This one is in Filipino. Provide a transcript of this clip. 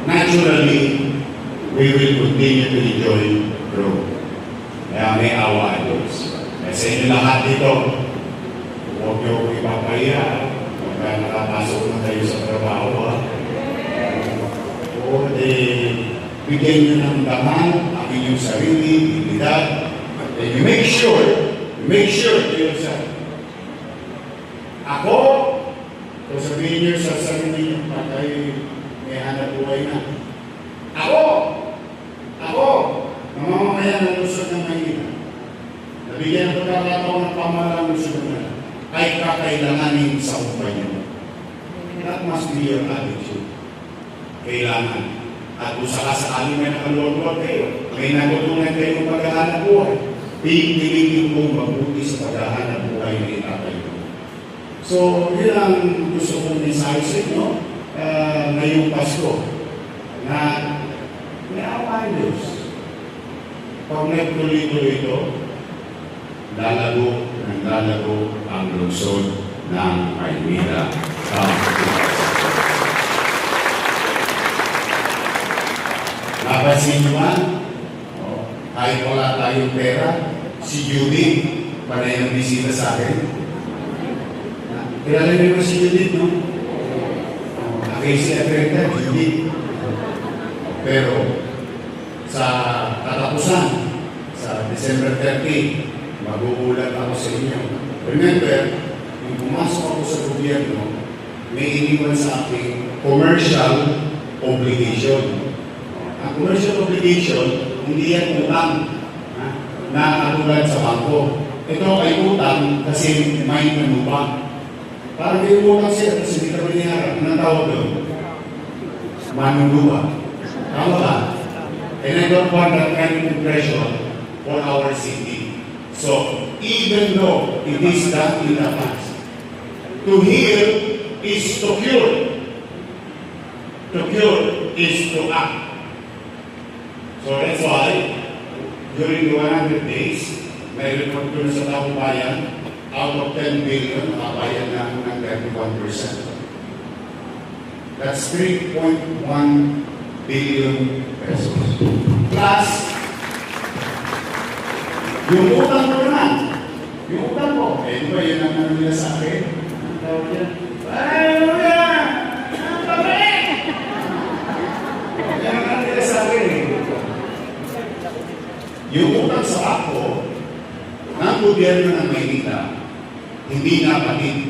naturally, we will continue to enjoy growth. Kaya may awa ang Diyos. Kaya sa inyo lahat dito, huwag niyo akong ipapahiya. Pagka nakapasok na kayo sa trabaho, o bigyan niyo ng daman ang inyong sarili, dignidad, and you make sure to yourself. Ako, kung sabihin niyo sa sarili niyo, pagkay may hanap buhay na. Ako, mamamayan ng Luzon ng Maynila. Nabigyan ng pagkakataon ng pamahalaan ng Luzon na ay kakailanganin sa upay niyo. That must be your attitude. Kailangan. At kung sakasakali may nakalulot kayo, may natutunan kayo ng paghahanap buhay, piliin kong mabuti sa paghahanap buhay na itatay ko. So, yun ang gusto kong mensahe sa inyo ngayong Pasko, na may awa ang Diyos. Pag nagtuloy-tuloy ito, lalago ang lungsod ng Maynila. Napansin nyo ba? Kahit wala tayong pera, si Judith, panay ng bisita sa akin. Kilala niyo ba si Judith, no? Casey Atreta, Judith. Pero, sa katapusan, sa December 30, magugulat ako sa inyo. Remember, yung pumasok ako sa gobyerno, may iniwan sa aking commercial obligation. Ang commercial obligation, hindi yan utang na katulad sa bangko. Ito ay utang kasi may manubang. Parang may utang siya kasi hindi ka biniharap. Anong tawag doon? Manunuba. Tama ba? And I don't want that kind of impression for our city. So, even though it is done in the past, to heal is to cure. To cure is to act. So that's why, during the 100 days, may report ko na sa taong bayan, out of 10 billion, nakabayan na ako ng 31%. That's 3.1 billion pesos. Plus, yung utang ko naman, yung utang ko, di ba yun ang ano nila sa akin? Ang tawag yan? Ay, ano yan? Ang pabalik! Yan ang ano nila sa akin eh. Yung utang sa ako ng gobyerno ng Maynila, hindi napatid